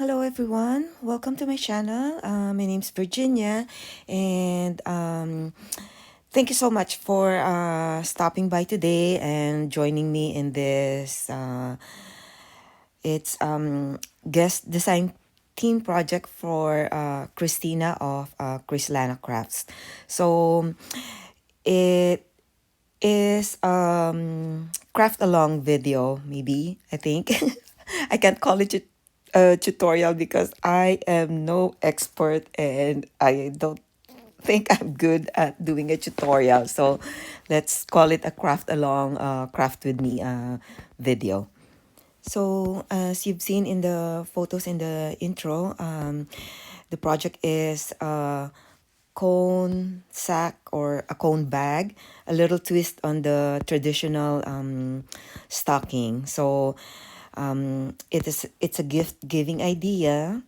Hello everyone, welcome to my channel. My name's Virginia, and thank you so much for stopping by today and joining me in this it's guest design team project for Cristina of CrislanaCrafts. So it is craft along video, maybe, I think. I can't call it a tutorial because I am no expert and I don't think I'm good at doing a tutorial. So let's call it a craft along, craft with me video. So as you've seen in the photos in the intro, the project is a cone sack or a cone bag, a little twist on the traditional stocking. So it's a gift giving idea,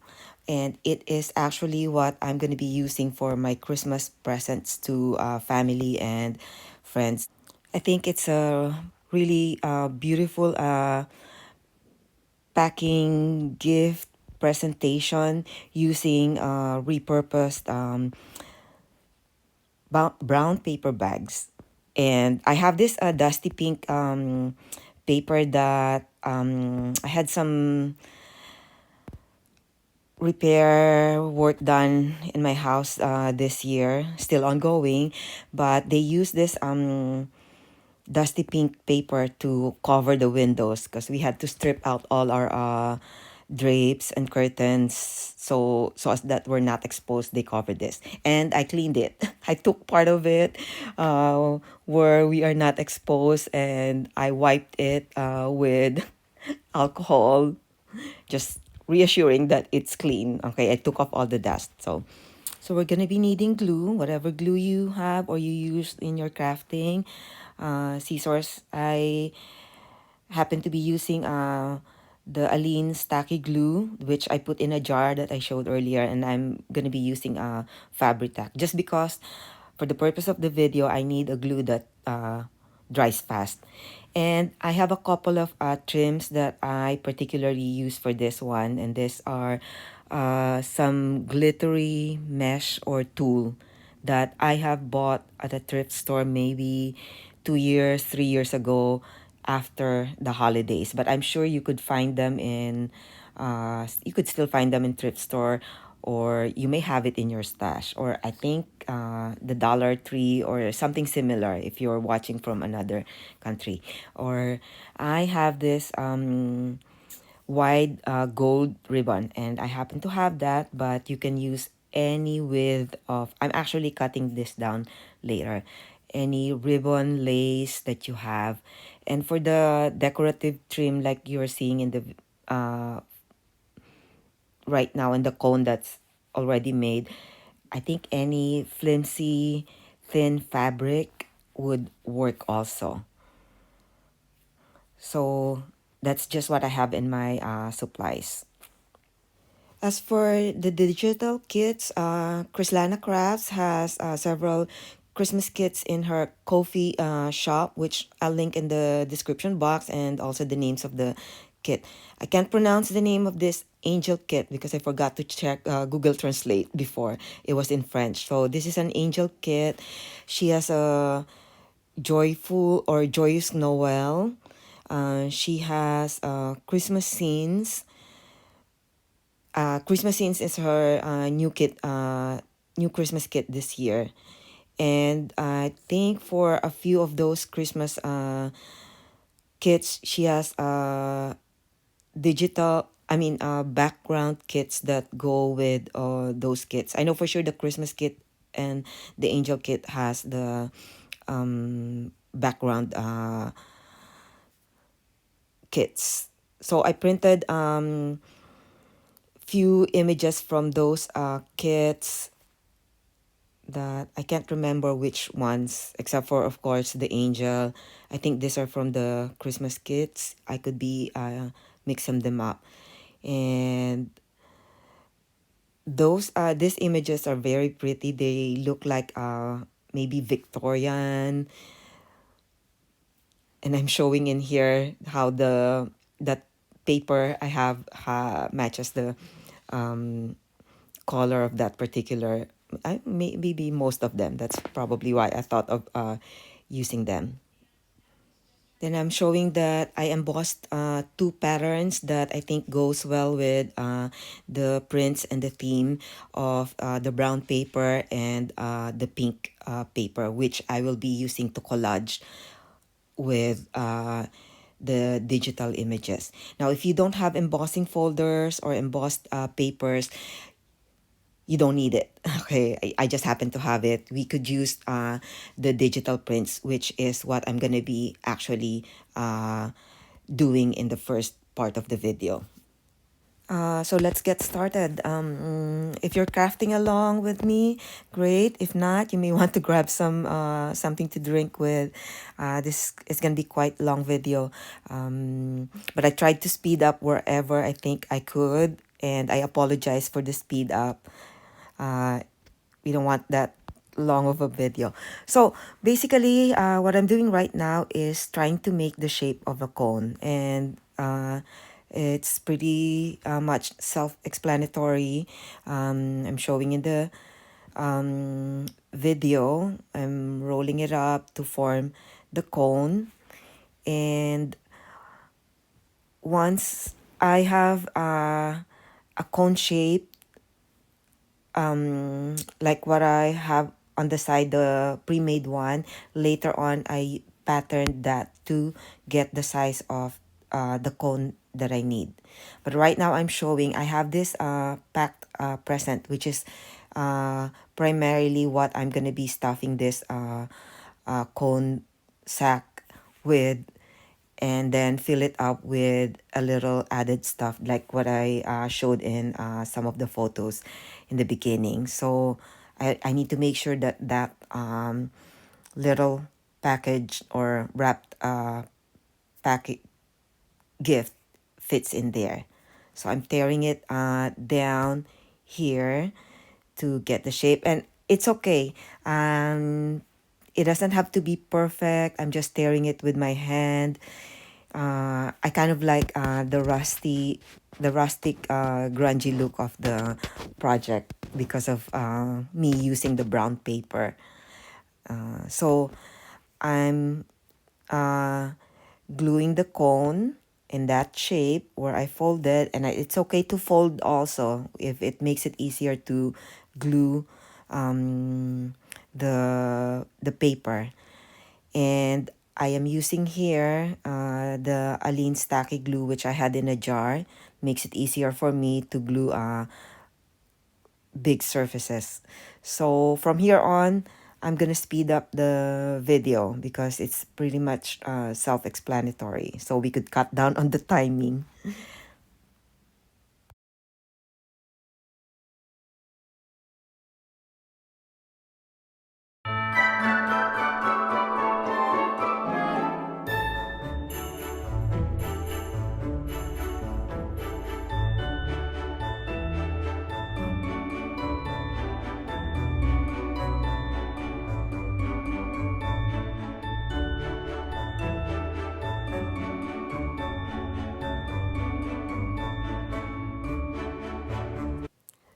and it is actually what I'm going to be using for my Christmas presents to family and friends. I think it's a really beautiful packing gift presentation using repurposed brown paper bags. And I have this dusty pink paper that I had some repair work done in my house this year, still ongoing, but they use this dusty pink paper to cover the windows because we had to strip out all our drapes and curtains so as that were not exposed. They covered this and I cleaned it. I took part of it where we are not exposed, and I wiped it with alcohol, just reassuring that it's clean. Okay, I took off all the dust. So we're gonna be needing glue, whatever glue you have or you use in your crafting. Scissors, I happen to be using the Aline Stacky glue, which I put in a jar that I showed earlier, and I'm gonna be using Fabri-Tac just because for the purpose of the video I need a glue that dries fast. And I have a couple of trims that I particularly use for this one, and these are some glittery mesh or tulle that I have bought at a thrift store maybe 2 years, 3 years ago after the holidays. But I'm sure you could find them in, you could still find them in thrift store, or you may have it in your stash, or I think the Dollar Tree or something similar if you're watching from another country. Or I have this wide gold ribbon, and I happen to have that, but you can use any width of, I'm actually cutting this down later, any ribbon lace that you have. And for the decorative trim like you're seeing in the right now in the cone that's already made, I think any flimsy thin fabric would work also. So that's just what I have in my supplies. As for the digital kits, CrislanaCrafts has several Christmas kits in her Ko-fi shop, which I'll link in the description box, and also the names of the kit. I can't pronounce the name of this angel kit because I forgot to check Google Translate before. It was in French. So this is an angel kit. She has a joyful or joyous Noel. She has Christmas scenes. Christmas Scenes is her new kit, new Christmas kit this year. And I think for a few of those Christmas kits, she has digital, I mean, background kits that go with those kits. I know for sure the Christmas kit and the Angel kit has the background kits. So I printed few images from those kits that I can't remember which ones, except for of course the angel. I think these are from the Christmas kits. I could be mixing them up, and those these images are very pretty. They look like maybe Victorian, and I'm showing in here how the that paper I have matches the um, color of that particular, maybe most of them. That's probably why I thought of using them. Then I'm showing that I embossed two patterns that I think goes well with the prints and the theme of the brown paper and the pink paper, which I will be using to collage with the digital images. Now, if you don't have embossing folders or embossed papers, you don't need it. Okay, I just happen to have it. We could use the digital prints, which is what I'm gonna be actually doing in the first part of the video. So let's get started. If you're crafting along with me, great. If not, you may want to grab something to drink with. This is gonna be quite long video, but I tried to speed up wherever I think I could, and I apologize for the speed up. Uh, we don't want that long of a video. So basically, what I'm doing right now is trying to make the shape of a cone, and it's pretty much self-explanatory. I'm showing in the video. I'm rolling it up to form the cone, and once I have a cone shape, like what I have on the side, the pre-made one, later on I patterned that to get the size of the cone that I need. But right now I'm showing I have this packed present, which is primarily what I'm gonna be stuffing this cone sack with, and then fill it up with a little added stuff like what I showed in some of the photos in the beginning. So I need to make sure that that little package or wrapped packet gift fits in there. So I'm tearing it down here to get the shape, and it's okay. It doesn't have to be perfect. I'm just tearing it with my hand. I kind of like the rustic, grungy look of the project because of me using the brown paper. So I'm uh, gluing the cone in that shape where I folded, and it's okay to fold also if it makes it easier to glue the paper. And I am using here the Aline Stacky glue, which I had in a jar. Makes it easier for me to glue big surfaces. So from here on, I'm gonna speed up the video because it's pretty much self-explanatory. So we could cut down on the timing.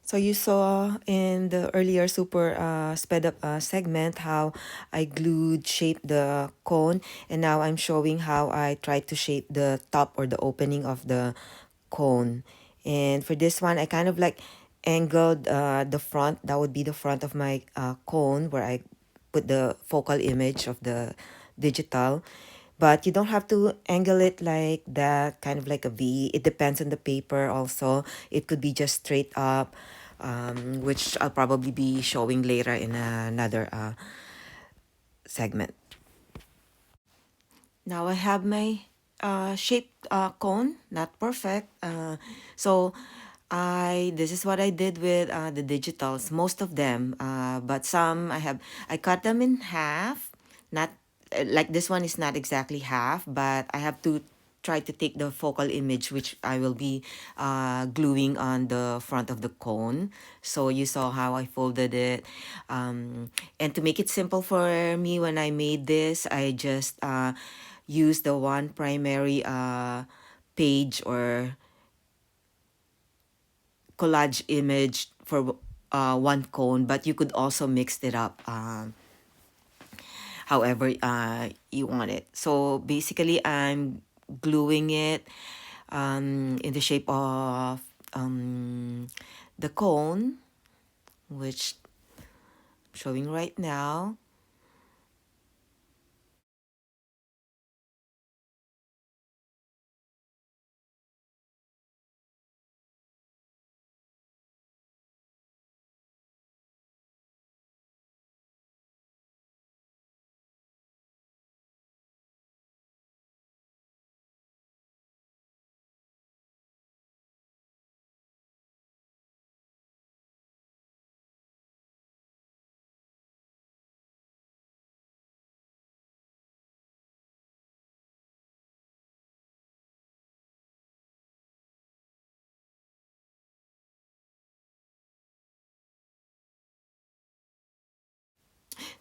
So you saw in the earlier super sped up segment how I glued shaped the cone, and now I'm showing how I tried to shape the top or the opening of the cone. And for this one, I kind of like angled the front. That would be the front of my cone where I put the focal image of the digital. But you don't have to angle it like that, kind of like a V. It depends on the paper also. It could be just straight up, which I'll probably be showing later in another segment. Now I have my shaped cone, not perfect. So this is what I did with the digitals, most of them, but some I cut them in half, not like this one is not exactly half, but I have to try to take the focal image, which I will be gluing on the front of the cone. So you saw how I folded it. And to make it simple for me when I made this, I just used the one primary page or collage image for one cone, but you could also mix it up however you want it. So basically, I'm gluing it in the shape of the cone, which I'm showing right now.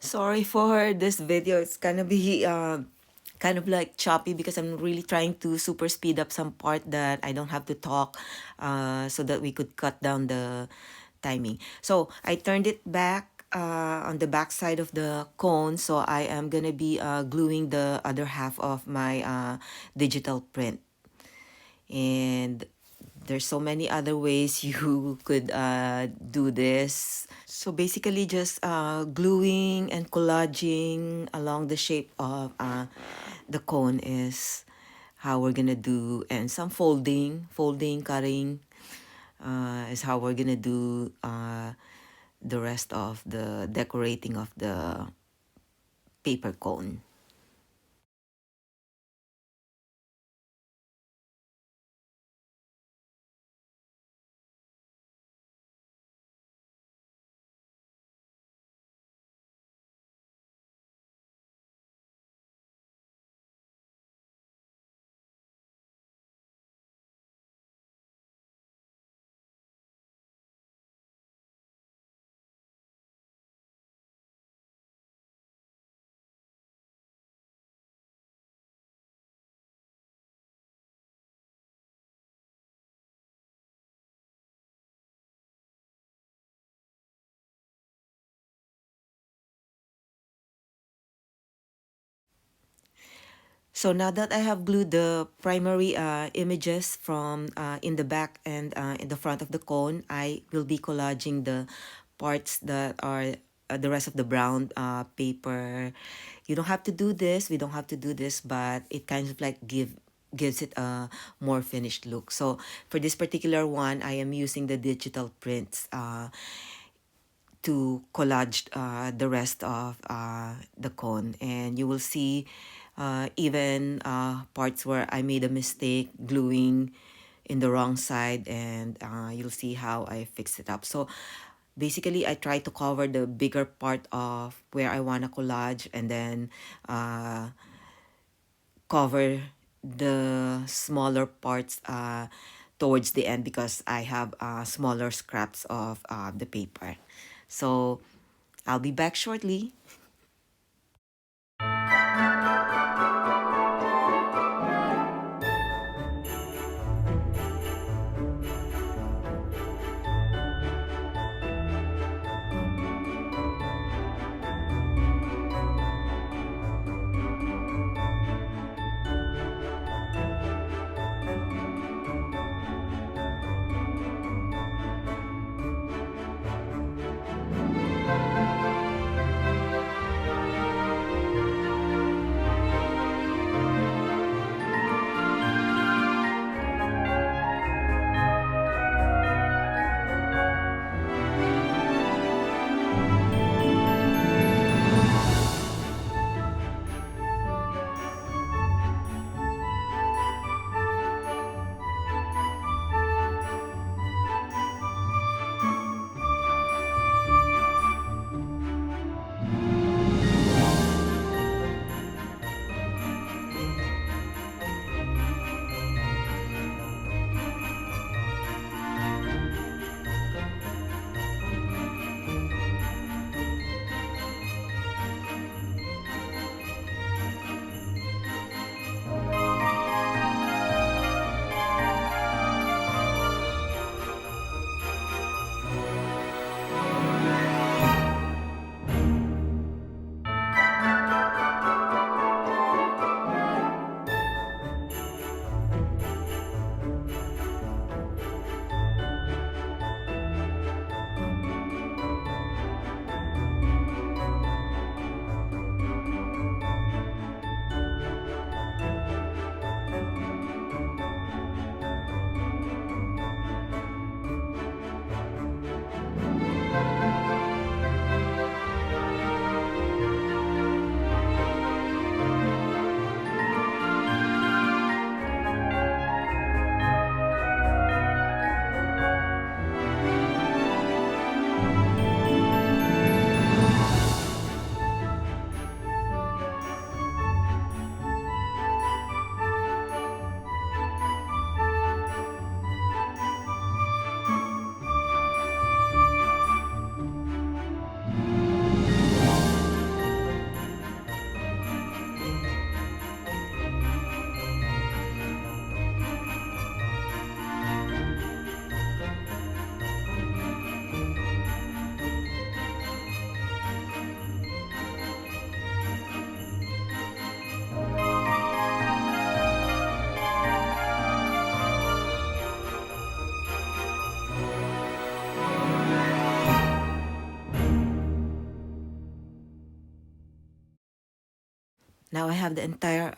Sorry for this video. It's gonna be kind of like choppy because I'm really trying to super speed up some part that I don't have to talk so that we could cut down the timing. So I turned it back on the back side of the cone. So I am gonna be gluing the other half of my digital print. And there's so many other ways you could do this. So basically just gluing and collaging along the shape of the cone is how we're gonna do, and some folding, cutting is how we're gonna do the rest of the decorating of the paper cone. So now that I have glued the primary images from in the back and in the front of the cone, I will be collaging the parts that are the rest of the brown paper. You don't have to do this, we don't have to do this, but it kind of like gives it a more finished look. So for this particular one, I am using the digital prints to collage the rest of the cone, and you will see even parts where I made a mistake gluing in the wrong side, and you'll see how I fix it up. So basically I try to cover the bigger part of where I want to collage, and then cover the smaller parts towards the end because I have smaller scraps of the paper. So I'll be back shortly. Now I have the entire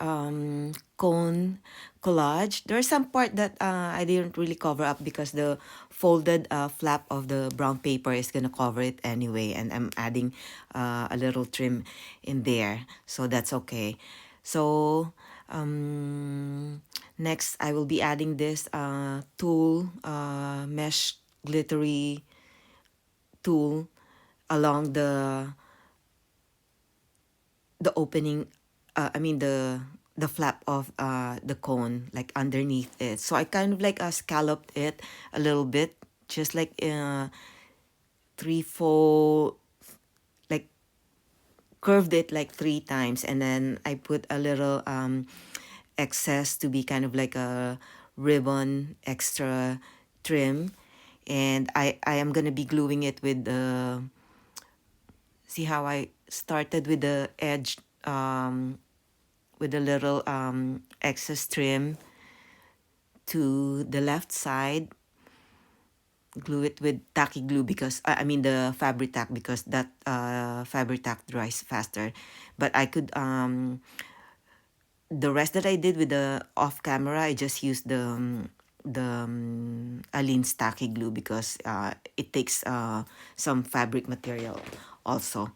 cone collage. There's some part that I didn't really cover up because the folded flap of the brown paper is gonna cover it anyway, and I'm adding a little trim in there, so that's okay. So next I will be adding this tulle mesh glittery tulle along the opening, I mean the flap of the cone, like underneath it. So I kind of like scalloped it a little bit, just like three fold, like curved it like three times, and then I put a little excess to be kind of like a ribbon extra trim, and I am gonna be gluing it with the, see how I started with the edge, with a little excess trim to the left side, glue it with tacky glue because I mean the fabric tack, because that fabric tack dries faster. But I could the rest that I did with the off camera, I just used the Aline's tacky glue because it takes some fabric material also.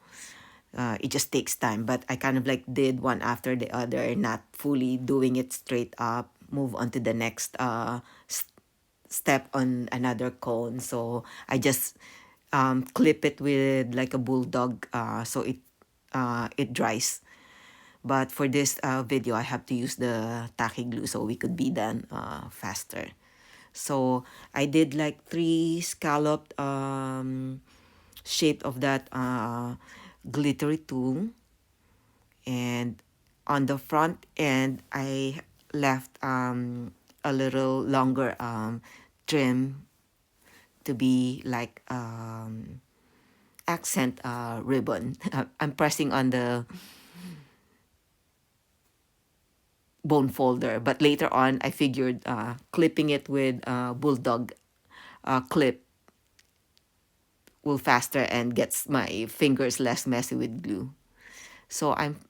It just takes time, but I kind of like did one after the other, not fully doing it straight up, move on to the next step on another cone. So I just clip it with like a bulldog, so it dries. But for this video, I have to use the tacky glue so we could be done faster. So I did like three scalloped shape of that glittery tool, and on the front end I left a little longer trim to be like accent ribbon. I'm pressing on the bone folder, but later on I figured clipping it with bulldog clip will faster and gets my fingers less messy with glue. So I'm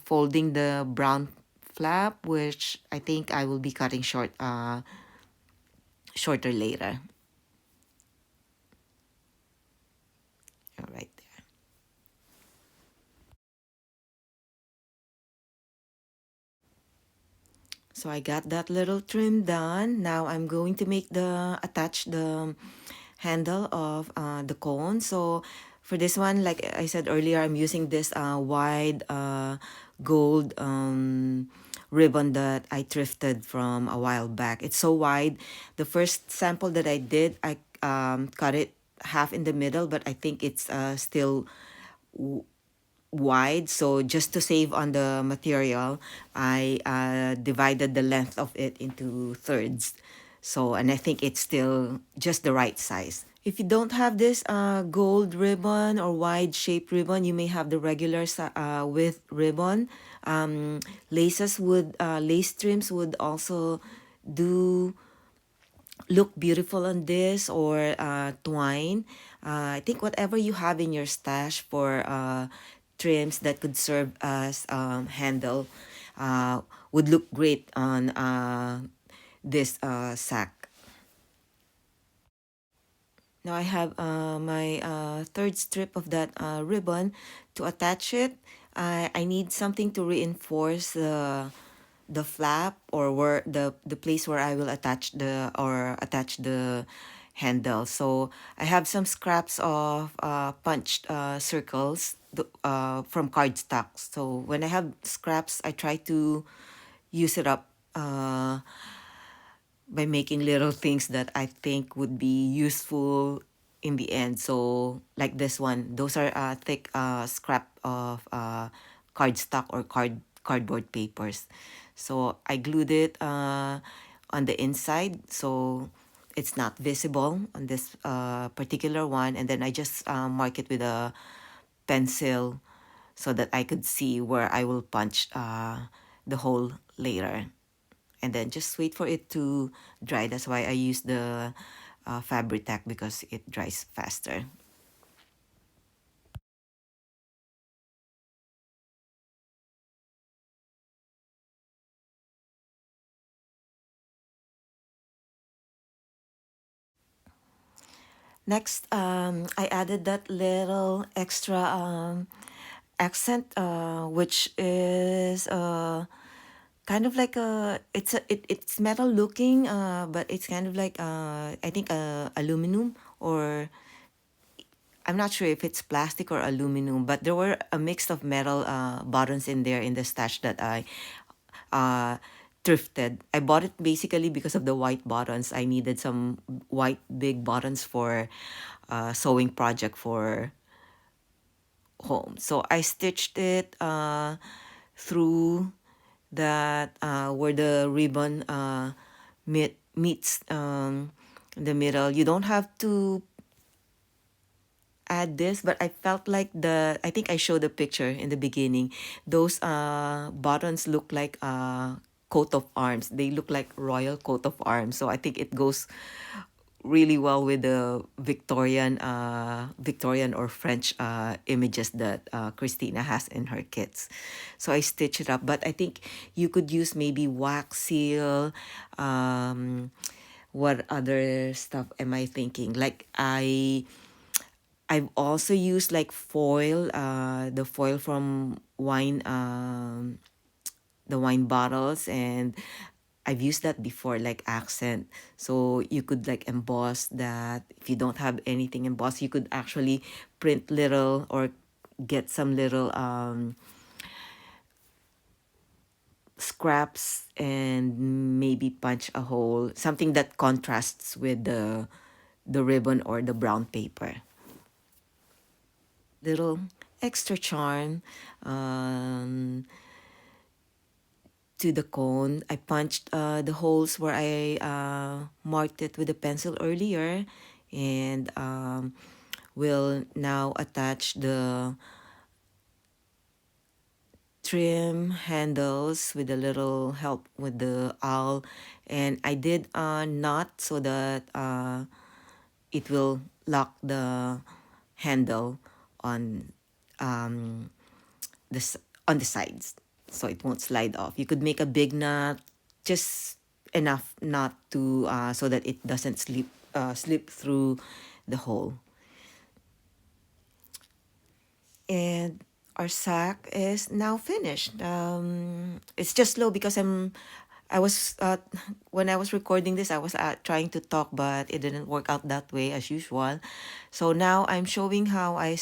folding the brown flap, which I think I will be cutting shorter later. All right there. So I got that little trim done. Now I'm going to make attach the handle of the cone. So for this one, like I said earlier, I'm using this wide gold ribbon that I thrifted from a while back. It's so wide. The first sample that I did, I cut it half in the middle, but I think it's still wide. So just to save on the material, I divided the length of it into thirds. So, and I think it's still just the right size. If you don't have this gold ribbon or wide shape ribbon, you may have the regular width ribbon. Lace trims would also do look beautiful on this, or twine. I think whatever you have in your stash for trims that could serve as handle would look great on this sack. Now I have my third strip of that ribbon. To attach it, I need something to reinforce the flap, or where the place where I will attach the handle. So I have some scraps of punched circles from cardstock. So when I have scraps, I try to use it up by making little things that I think would be useful in the end. So like this one, those are thick scrap of cardstock or cardboard papers. So I glued it on the inside so it's not visible on this particular one, and then I just mark it with a pencil so that I could see where I will punch the hole later, and then just wait for it to dry. That's why I use the fabric tack, because it dries faster. Next, I added that little extra accent, which is kind of like it's metal looking, but it's kind of like I think aluminum, or I'm not sure if it's plastic or aluminum, but there were a mix of metal buttons in there in the stash that I uh, thrifted. I bought it basically because of the white buttons. I needed some white big buttons for sewing project for home. So I stitched it through that where the ribbon meets the middle. You don't have to add this, but I felt like I think I showed the picture in the beginning. Those buttons look like coat of arms. They look like royal coat of arms. So I think it goes really well with the Victorian or French images that Christina has in her kits. So I stitch it up, but I think you could use maybe wax seal. What other stuff am I thinking? Like I've also used like foil, the foil from the wine bottles, and I've used that before, like accent. So you could like emboss that. If you don't have anything embossed, you could actually print little or get some little scraps and maybe punch a hole, something that contrasts with the ribbon or the brown paper. Little extra charm to the cone. I punched the holes where I marked it with a pencil earlier, and will now attach the trim handles with a little help with the awl. And I did a knot so that it will lock the handle on this on the sides, so it won't slide off. You could make a big knot, just enough knot to so that it doesn't slip through the hole. And our sack is now finished. It's just slow because I was when I was recording this, I was trying to talk, but it didn't work out that way as usual. So now I'm showing how I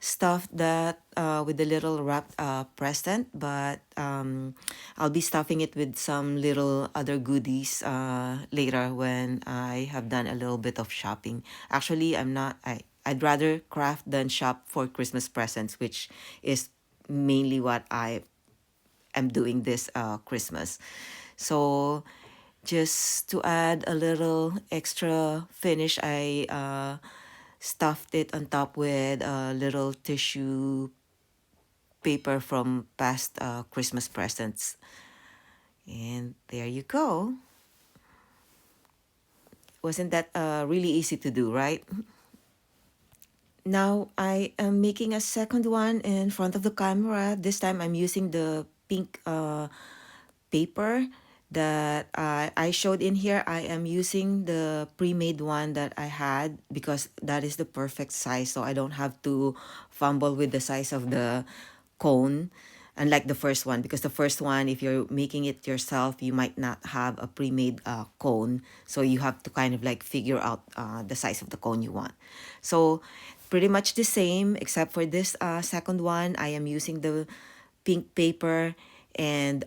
stuffed that with a little wrapped present, but I'll be stuffing it with some little other goodies later when I have done a little bit of shopping. Actually, I'd rather craft than shop for Christmas presents, which is mainly what I am doing this Christmas. So just to add a little extra finish, I stuffed it on top with a little tissue paper from past Christmas presents. And there you go. Wasn't that really easy to do, right? Now I am making a second one in front of the camera. This time I'm using the pink paper that I showed in here. I am using the pre-made one that I had because that is the perfect size, so I don't have to fumble with the size of the cone, unlike the first one, because the first one, if you're making it yourself, you might not have a pre-made cone, so you have to kind of like figure out the size of the cone you want. So pretty much the same, except for this second one, I am using the pink paper and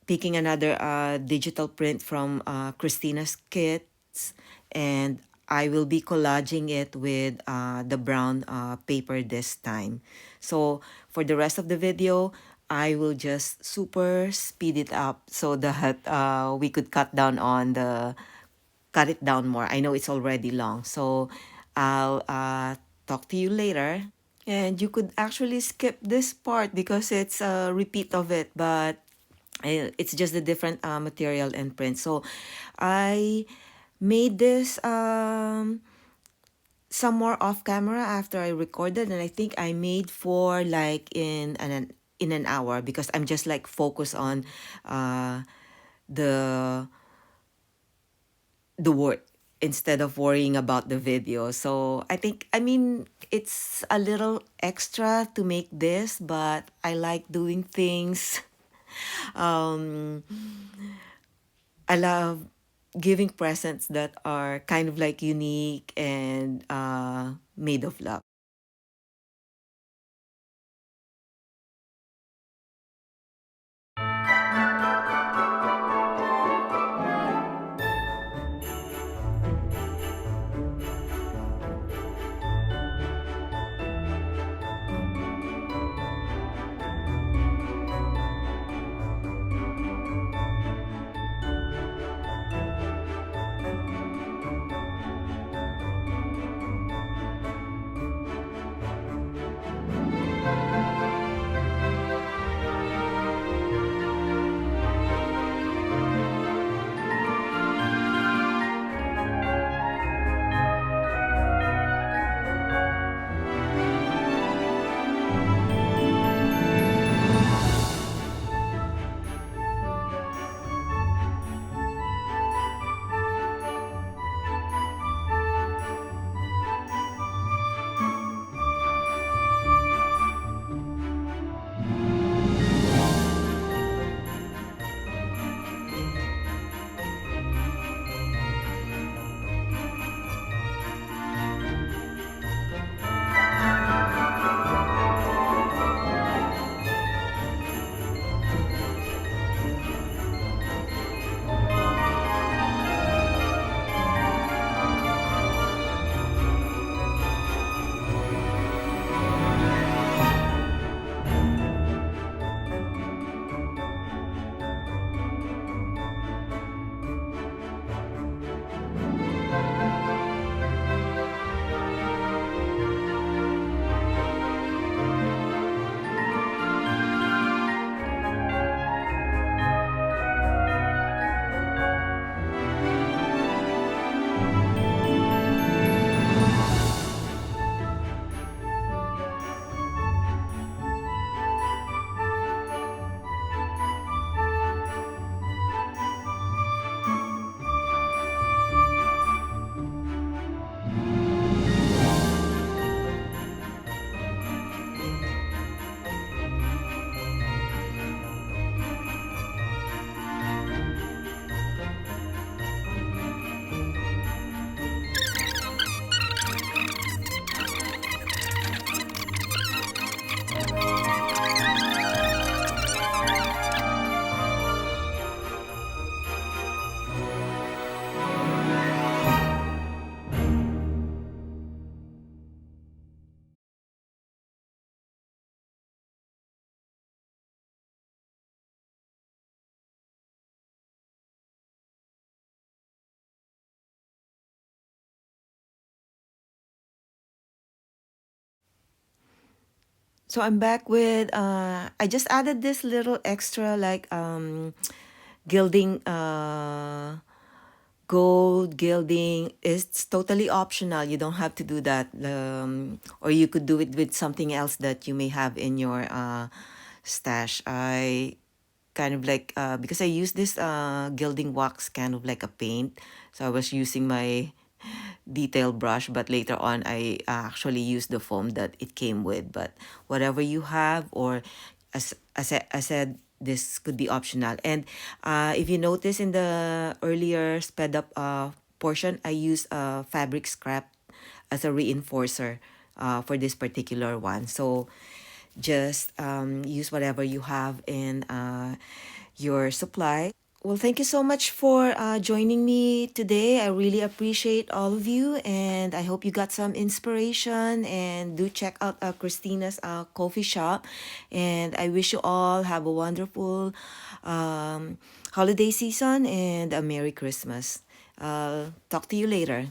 picking another digital print from Christina's kits, and I will be collaging it with the brown paper this time. So for the rest of the video, I will just super speed it up so that we could cut it down more. I know it's already long, so I'll talk to you later. And you could actually skip this part because it's a repeat of it, but it's just a different material and print. So I made this some more off camera after I recorded, and I think I made for like in an hour because I'm just like focused on the the work instead of worrying about the video. So I mean, it's a little extra to make this, but I like doing things. Um, I love giving presents that are kind of like unique and made of love. So I'm back with I just added this little extra like gilding gold gilding. It's totally optional. You don't have to do that. Or you could do it with something else that you may have in your stash. I kind of like because I use this gilding wax kind of like a paint. So I was using my detail brush, but later on I actually used the foam that it came with. But whatever you have, or I said, this could be optional. And if you notice in the earlier sped up portion, I use fabric scrap as a reinforcer for this particular one. So just use whatever you have in your supply. Well, thank you so much for joining me today. I really appreciate all of you, and I hope you got some inspiration. And do check out Christina's coffee shop. And I wish you all have a wonderful holiday season and a Merry Christmas. Talk to you later.